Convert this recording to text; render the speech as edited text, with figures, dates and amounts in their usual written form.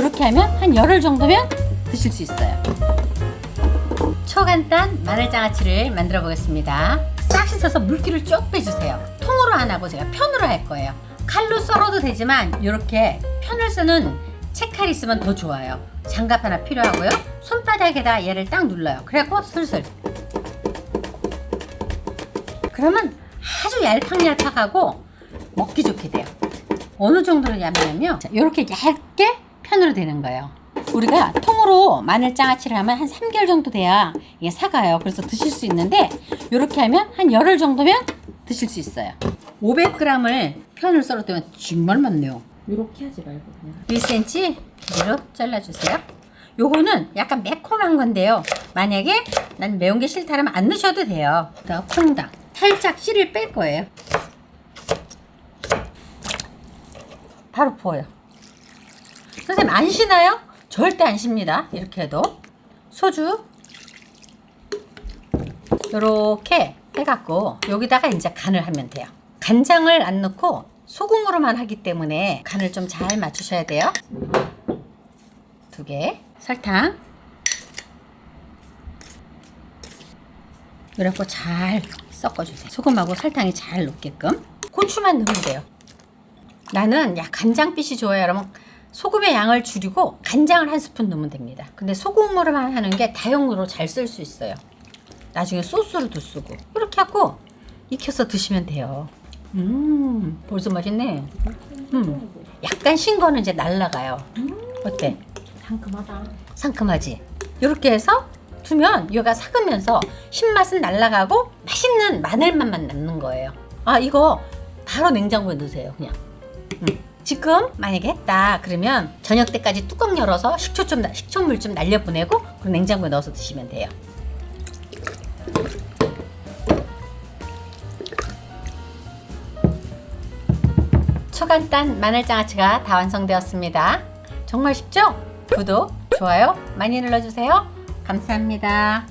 이렇게 하면 한 열흘 정도면 드실 수 있어요. 초간단 마늘장아찌를 만들어 보겠습니다. 싹 씻어서 물기를 쭉 빼주세요. 통으로 안 하고 제가 편으로 할 거예요. 칼로 썰어도 되지만 이렇게 편을 쓰는 채칼이 있으면 더 좋아요. 장갑 하나 필요하고요. 손바닥에다 얘를 딱 눌러요. 그래갖고 슬슬. 그러면 아주 얄팍얄팍하고 먹기 좋게 돼요. 어느 정도로 얇냐면요, 이렇게 얇게 편으로 되는 거예요. 우리가 통으로 마늘장아찌를 하면 한 3개월 정도 돼야 이게 사가요. 그래서 드실 수 있는데 이렇게 하면 한 열흘 정도면 드실 수 있어요. 500g을 편을 썰었더니 정말 많네요. 이렇게 하지 말고 그냥 1cm 길이로 잘라주세요. 요거는 약간 매콤한 건데요. 만약에 난 매운 게 싫다면 안 넣으셔도 돼요. 그다음 콩당 살짝 씨를 뺄 거예요. 바로 부어요. 선생님 안 쉬나요? 절대 안 쉽니다. 이렇게 해도. 소주 요렇게 해갖고 여기다가 이제 간을 하면 돼요. 간장을 안 넣고 소금으로만 하기 때문에 간을 좀 잘 맞추셔야 돼요. 2개 설탕 이렇게 잘 섞어주세요. 소금하고 설탕이 잘 녹게끔. 고추만 넣으면 돼요. 나는 간장빛이 좋아요. 여러분 소금의 양을 줄이고 간장을 한 스푼 넣으면 됩니다. 근데 소금으로만 하는 게 다용도로 잘 쓸 수 있어요. 나중에 소스로도 쓰고. 이렇게 하고 익혀서 드시면 돼요. 벌써 맛있네. 약간 신 거는 이제 날라가요. 어때? 상큼하다. 상큼하지? 이렇게 해서 두면 얘가 삭으면서 신맛은 날라가고 맛있는 마늘맛만 남는 거예요. 아, 이거 바로 냉장고에 넣으세요. 그냥. 지금 만약에 했다 그러면 저녁 때까지 뚜껑 열어서 식초물 좀 날려보내고 그리고 냉장고에 넣어서 드시면 돼요. 초간단 마늘장아찌가 다 완성되었습니다. 정말 쉽죠? 구독, 좋아요 많이 눌러주세요. 감사합니다.